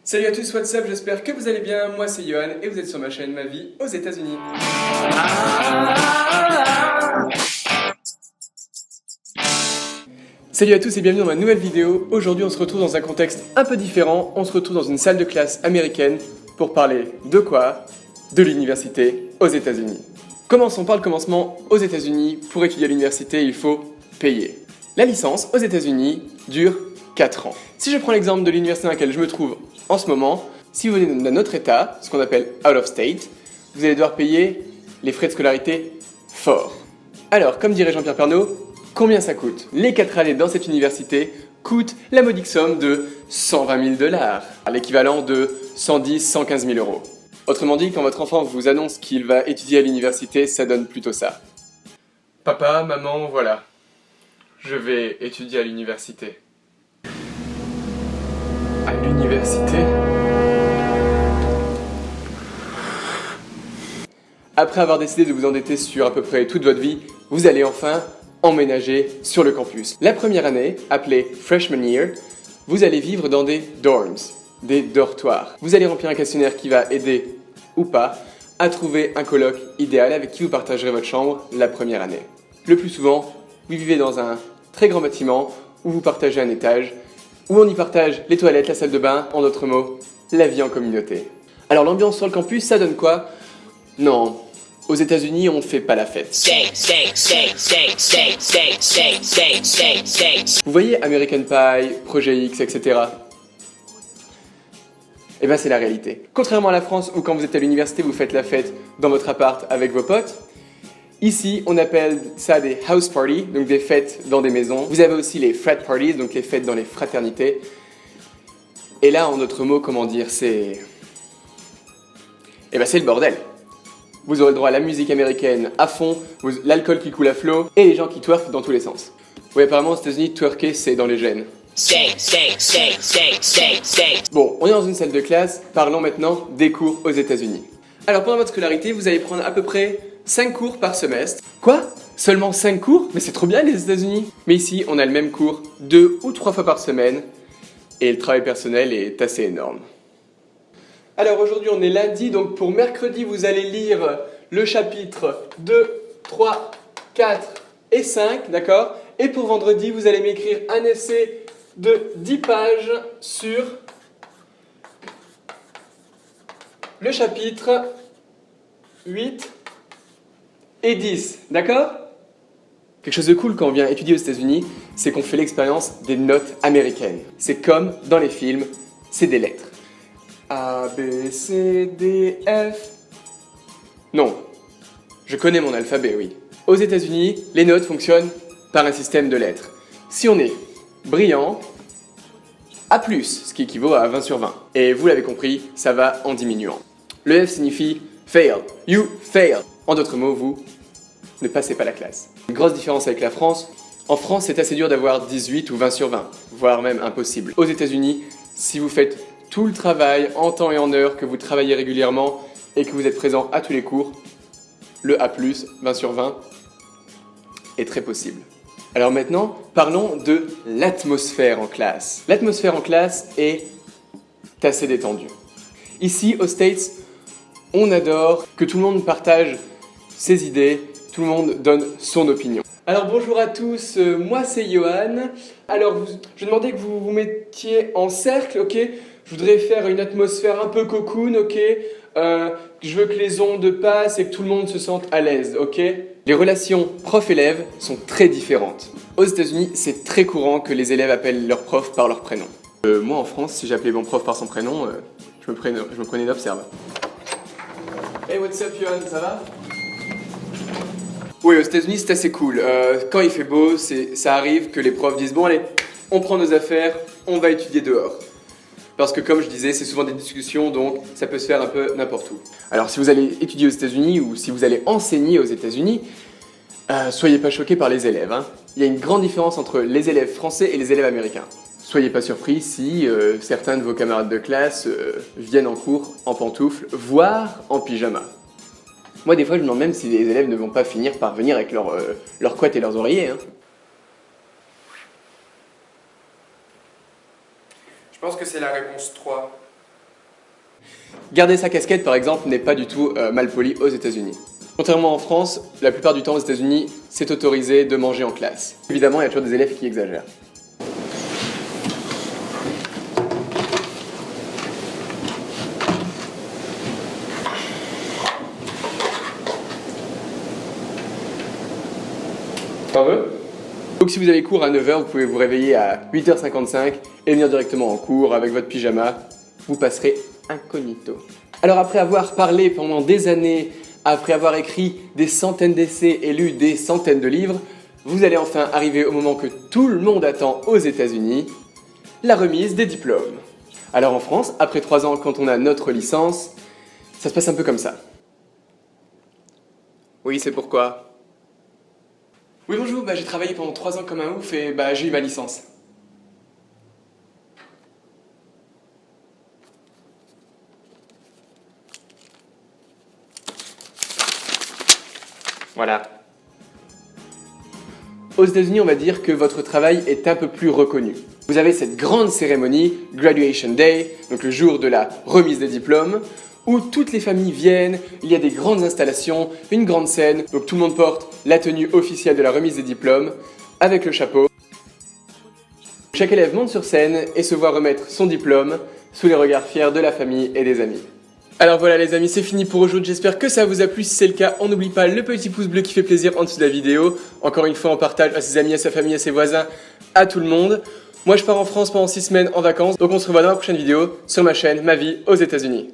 Salut à tous, what's up, j'espère que vous allez bien, moi c'est Johan et vous êtes sur ma chaîne Ma Vie aux États-Unis. Salut à tous et bienvenue dans ma nouvelle vidéo. Aujourd'hui on se retrouve dans un contexte un peu différent, on se retrouve dans une salle de classe américaine pour parler de quoi? De l'université aux États-Unis. Commençons par le commencement. Aux États-Unis, pour étudier à l'université, il faut payer. La licence aux États-Unis dure 4 ans. Si je prends l'exemple de l'université dans laquelle je me trouve en ce moment, si vous venez d'un autre état, ce qu'on appelle out of state, vous allez devoir payer les frais de scolarité fort. Alors, comme dirait Jean-Pierre Pernaut, combien ça coûte? Les 4 années dans cette université coûtent la modique somme de 120 000 $, l'équivalent de 110-115 000 €. Autrement dit, quand votre enfant vous annonce qu'il va étudier à l'université, ça donne plutôt ça. Papa, maman, voilà. Je vais étudier à l'université. À l'université? Après avoir décidé de vous endetter sur à peu près toute votre vie, vous allez enfin emménager sur le campus. La première année, appelée Freshman Year, vous allez vivre dans des dorms, des dortoirs. Vous allez remplir un questionnaire qui va aider, ou pas, à trouver un coloc idéal avec qui vous partagerez votre chambre la première année. Le plus souvent, vous vivez dans un très grand bâtiment où vous partagez un étage, où on y partage les toilettes, la salle de bain, en d'autres mots, la vie en communauté. Alors l'ambiance sur le campus, ça donne quoi? Non, aux États-Unis, on fait pas la fête. Vous voyez American Pie, Projet X, etc. Eh ben c'est la réalité. Contrairement à la France où quand vous êtes à l'université, vous faites la fête dans votre appart avec vos potes, ici, on appelle ça des house parties, donc des fêtes dans des maisons. Vous avez aussi les frat parties, donc les fêtes dans les fraternités. Et là, en d'autres mots, comment dire, c'est... Eh ben c'est le bordel. Vous aurez le droit à la musique américaine à fond, l'alcool qui coule à flot, et les gens qui twerkent dans tous les sens. Oui, apparemment aux États-Unis, twerker, c'est dans les gènes. Bon, on est dans une salle de classe, parlons maintenant des cours aux États-Unis. Alors pendant votre scolarité, vous allez prendre à peu près 5 cours par semestre. Quoi? Seulement 5 cours? Mais c'est trop bien les États-Unis! Mais ici, on a le même cours 2 ou 3 fois par semaine, et le travail personnel est assez énorme. Alors aujourd'hui, on est lundi, donc pour mercredi, vous allez lire le chapitre 2, 3, 4 et 5, d'accord? Et pour vendredi, vous allez m'écrire un essai de 10 pages sur le chapitre 8 et 10, d'accord? Quelque chose de cool quand on vient étudier aux États-Unis, c'est qu'on fait l'expérience des notes américaines. C'est comme dans les films, c'est des lettres. A, B, C, D, F... Non, je connais mon alphabet, oui. Aux États-Unis, les notes fonctionnent par un système de lettres. Si on est brillant, A+, ce qui équivaut à 20 sur 20. Et vous l'avez compris, ça va en diminuant. Le F signifie fail, you fail. En d'autres mots, vous ne passez pas la classe. Une grosse différence avec la France. En France, c'est assez dur d'avoir 18 ou 20 sur 20, voire même impossible. Aux États-Unis, si vous faites tout le travail en temps et en heure, que vous travaillez régulièrement et que vous êtes présent à tous les cours, le A+, 20 sur 20, est très possible. Alors maintenant, parlons de l'atmosphère en classe. L'atmosphère en classe est assez détendue. Ici, aux States, on adore que tout le monde partage ses idées, tout le monde donne son opinion. Alors bonjour à tous, moi c'est Johan. Alors je demandais que vous vous mettiez en cercle, ok? Je voudrais faire une atmosphère un peu cocoon, ok? Je veux que les ondes passent et que tout le monde se sente à l'aise, ok? Les relations prof-élève sont très différentes. Aux États-Unis, c'est très courant que les élèves appellent leur prof par leur prénom. Moi en France, si j'appelais mon prof par son prénom, je me prenais d'observe. Hey, what's up, Johan, ça va? Oui, aux États-Unis, c'est assez cool. Quand il fait beau, ça arrive que les profs disent « Bon, allez, on prend nos affaires, on va étudier dehors. » Parce que comme je disais, c'est souvent des discussions, donc ça peut se faire un peu n'importe où. Alors si vous allez étudier aux États-Unis ou si vous allez enseigner aux États-Unis, soyez pas choqués par les élèves, hein. Il y a une grande différence entre les élèves français et les élèves américains. Soyez pas surpris si certains de vos camarades de classe viennent en cours en pantoufles, voire en pyjama. Moi des fois je me demande même si les élèves ne vont pas finir par venir avec leur couette et leurs oreillers, hein. Je pense que c'est la réponse 3. Garder sa casquette par exemple n'est pas du tout mal poli aux États-Unis. Contrairement en France, la plupart du temps aux États-Unis, c'est autorisé de manger en classe. Évidemment, il y a toujours des élèves qui exagèrent. T'en veux ? Donc si vous avez cours à 9h, vous pouvez vous réveiller à 8h55 et venir directement en cours avec votre pyjama. Vous passerez incognito. Alors après avoir parlé pendant des années, après avoir écrit des centaines d'essais et lu des centaines de livres, vous allez enfin arriver au moment que tout le monde attend aux États-Unis, la remise des diplômes. Alors en France, après 3 ans, quand on a notre licence, ça se passe un peu comme ça. Oui, c'est pourquoi. Oui, bonjour, j'ai travaillé pendant 3 ans comme un ouf et j'ai eu ma licence. Voilà. Aux États-Unis, on va dire que votre travail est un peu plus reconnu. Vous avez cette grande cérémonie, Graduation Day, donc le jour de la remise des diplômes, où toutes les familles viennent, il y a des grandes installations, une grande scène, donc tout le monde porte la tenue officielle de la remise des diplômes, avec le chapeau. Chaque élève monte sur scène et se voit remettre son diplôme sous les regards fiers de la famille et des amis. Alors voilà les amis, c'est fini pour aujourd'hui, j'espère que ça vous a plu. Si c'est le cas, on n'oublie pas le petit pouce bleu qui fait plaisir en dessous de la vidéo. Encore une fois, on partage à ses amis, à sa famille, à ses voisins, à tout le monde. Moi je pars en France pendant 6 semaines en vacances, donc on se revoit dans la prochaine vidéo sur ma chaîne Ma vie aux États-Unis.